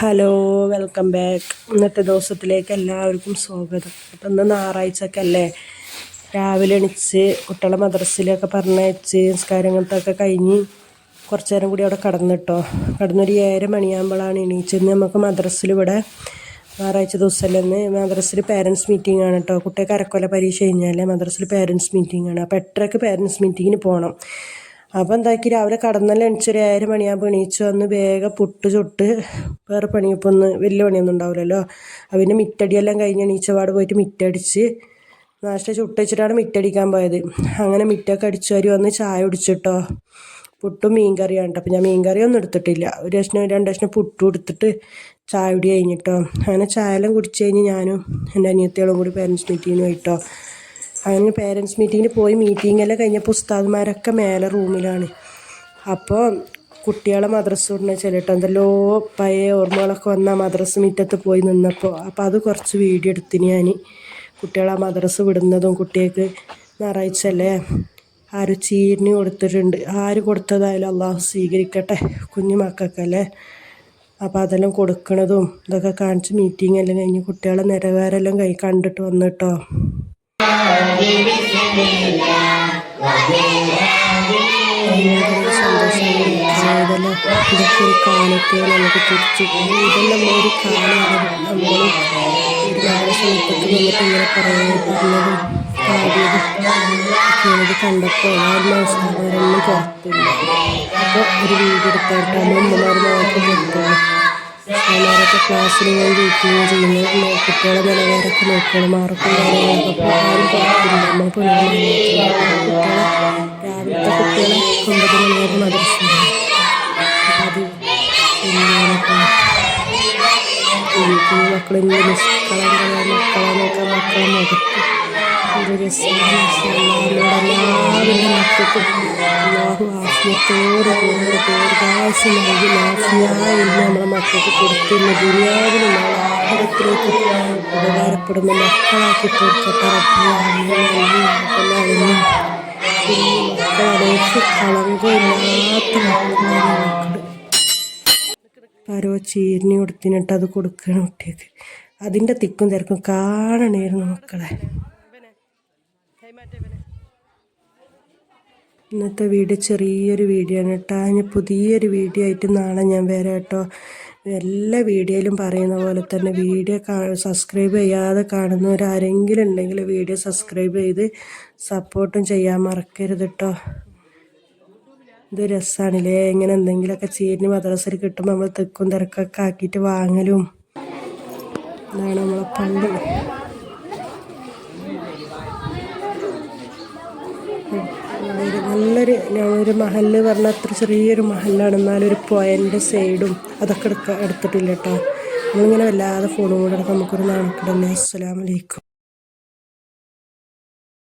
Hello, welcome back. ഇന്നത്തെ ദിവസത്തിലേക്ക് എല്ലാവർക്കും സ്വാഗതം. അപ്പം ഇന്ന് ഞായറാഴ്ചയൊക്കെ അല്ലേ, രാവിലെ എണീച്ച് കുട്ടികളെ മദ്രസയിലൊക്കെ പറഞ്ഞയച്ച് നിസ്കാരങ്ങളൊക്കെ കഴിഞ്ഞ് കുറച്ച് നേരം കൂടി അവിടെ കിടന്നൊരു 7 മണിയാകുമ്പോഴാണ് എണീച്ചെന്ന്. നമുക്ക് മദ്രസയിൽ ഇവിടെ ഞായറാഴ്ച ദിവസമല്ലെന്ന് മദ്രസയിൽ പാരൻസ് മീറ്റിംഗ് ആണ് കേട്ടോ. കുട്ടികൾക്ക് അരക്കൊല പരീക്ഷ കഴിഞ്ഞാൽ മദ്രസയിൽ പാരൻസ് മീറ്റിംഗ് ആണ്. അപ്പോൾ 8:30 പാരൻസ് മീറ്റിങ്ങിന് പോകണം. അപ്പോൾ എന്താക്കി, രാവിലെ കടന്നെല്ലാം എണീച്ചൊരു 7 മണിയാകുമ്പോൾ എണീച്ച് വന്ന് വേഗം പുട്ട് ചുട്ട്, വേറെ പണിയപ്പോൾ വലിയ പണിയൊന്നും ഉണ്ടാവില്ലല്ലോ. പിന്നെ മിറ്റടിയെല്ലാം കഴിഞ്ഞ് എണീച്ചപാട് പോയിട്ട് മിറ്റടിച്ച് നാഷ്ട ചുട്ട് വെച്ചിട്ടാണ് മിറ്റടിക്കാൻ പോയത്. അങ്ങനെ മിറ്റൊക്കെ അടിച്ചു വാരി വന്ന് ചായ കുടിച്ചിട്ടോ. പുട്ടും മീൻ കറിയാണ് കേട്ടോ. അപ്പോൾ ഞാൻ മീൻ കറിയൊന്നും എടുത്തിട്ടില്ല. ഒരു കഷ്ണം 2 കഷ്ണം പുട്ടും എടുത്തിട്ട് ചായ കുടി കഴിഞ്ഞിട്ടോ. അങ്ങനെ ചായ എല്ലാം കുടിച്ച് കഴിഞ്ഞ് ഞാനും എൻ്റെ അനിയത്തികളും കൂടി പാരൻസ് മീറ്റിങ്ങിന് പോയിട്ടോ. അങ്ങനെ പേരൻസ് മീറ്റിങ്ങിന് പോയി മീറ്റിങ്ങെല്ലാം കഴിഞ്ഞപ്പോൾ ഉസ്താദ്മാരൊക്കെ മേലെ റൂമിലാണ്. അപ്പോൾ കുട്ടികളെ മദ്രസ വിടുന്ന ചെല്ലിട്ട് എന്തെല്ലോ പഴയ ഓർമ്മകളൊക്കെ വന്നാൽ മദ്രസ മുറ്റത്ത് പോയി നിന്നപ്പോൾ അപ്പോൾ അത് കുറച്ച് വീഡിയോ എടുത്തിന് ഞാൻ. കുട്ടികളെ മദ്രസ വിടുന്നതും കുട്ടികൾക്ക് ഞായറാഴ്ച അല്ലേ ആരും ചീരിന് കൊടുത്തിട്ടുണ്ട്. ആര് കൊടുത്തതായാലും അള്ളാഹു സ്വീകരിക്കട്ടെ, കുഞ്ഞു മക്കൾക്കല്ലേ. അപ്പോൾ അതെല്ലാം കൊടുക്കണതും ഇതൊക്കെ കാണിച്ച് മീറ്റിംഗ് എല്ലാം കഴിഞ്ഞ് കുട്ടികളെ നിലവാരെല്ലാം കണ്ടിട്ട് വന്നിട്ടോ. സന്തോഷമായതല്ലോ. ഇതൊക്കെ ഒരു കാലത്തെ നമുക്ക് തിരിച്ചു ഇതെല്ലാം ഒരു കാലമാണ്. നമ്മൾ ഒരു സമയത്തൊക്കെ വന്നിട്ട് ഇങ്ങനെ പറഞ്ഞതും പാടിയതും ഒക്കെയാണിത് കണ്ടപ്പോൾ ആത്മാവസ്ഥമാരൊന്നും പുറത്തില്ല. അപ്പോൾ ഒരു വീട് എടുത്തായിട്ട് അമ്മമാർ മാത്രം കൊടുക്കണം. അവന്മാരൊക്കെ ക്ലാസ്സിൽ പോയി മീറ്റിംഗ് ചെയ്യുന്നു. കുട്ടികളെ നിലവാരമൊക്കെ നോക്കണം, മാർക്കും കാര്യങ്ങളൊക്കെ. അപ്പോൾ ആരും പുറത്തില്ല, നമ്മൾ പിള്ളേരെ രാവിലത്തെ കുട്ടികളെ 9 മണിയായിട്ട് മദ്രസ. അപ്പോൾ അത് മക്കളിന്ന് മക്കളെ നോക്കാൻ മക്കളെ മുഖത്ത് ഒരു രസമാണ്. എല്ലാവരുടെ മക്കൾക്കും അല്ലാഹു ആഫിയത്തോടെ കൂടെ ദീർഘായുസ്സ് നൽകി നാഫിയായി നമ്മളെ മക്കൾക്ക് കൊടുക്കുന്ന ദുനിയാവിലും ആഹാരത്തിലേക്ക് ഉപകാരപ്പെടുന്ന മക്കളാക്കി തീർക്കട്ടെ. മക്കളെ കളങ്കമില്ലാത്ത മക്കളാണ് മക്കൾ. ആരോ ചീരിനി കൊടുത്തിനിട്ട് അത് കൊടുക്കണം കുട്ടിക്ക്. അതിൻ്റെ തിക്കും തിരക്കും കാണണമായിരുന്നു മക്കളെ. ഇന്നത്തെ വീഡിയോ ചെറിയൊരു വീഡിയോ ആണ് കേട്ടോ. ഇനി പുതിയൊരു വീഡിയോ ആയിട്ട് നാളെ ഞാൻ വരാം കേട്ടോ. എല്ലാ വീഡിയോയിലും പറയുന്ന പോലെ തന്നെ വീഡിയോ സബ്സ്ക്രൈബ് ചെയ്യാതെ കാണുന്നവരാരെങ്കിലും ഉണ്ടെങ്കിൽ വീഡിയോ സബ്സ്ക്രൈബ് ചെയ്ത് സപ്പോർട്ടും ചെയ്യാൻ മറക്കരുത് കേട്ടോ. ഇത് രസമാണല്ലേ, ഇങ്ങനെ എന്തെങ്കിലുമൊക്കെ ചീരിന് മദ്രസയിൽ കിട്ടുമ്പോൾ നമ്മൾ തെക്കും തിരക്കൊക്കെ ആക്കിയിട്ട് വാങ്ങലും. ഇതാണ് നമ്മളെ പണ്ട്. നല്ലൊരു മഹല് പറഞ്ഞാൽ അത്ര ചെറിയൊരു മഹലാണ്, എന്നാലും ഒരു പോയിൻ്റെ സൈഡും അതൊക്കെ എടുത്തിട്ടില്ല കേട്ടോ. നമ്മളിങ്ങനെ വല്ലാതെ ഫോണും കൂടെ നമുക്കൊരു നാണക്കേടല്ലേ. അസ്സലാമു അലൈക്കും.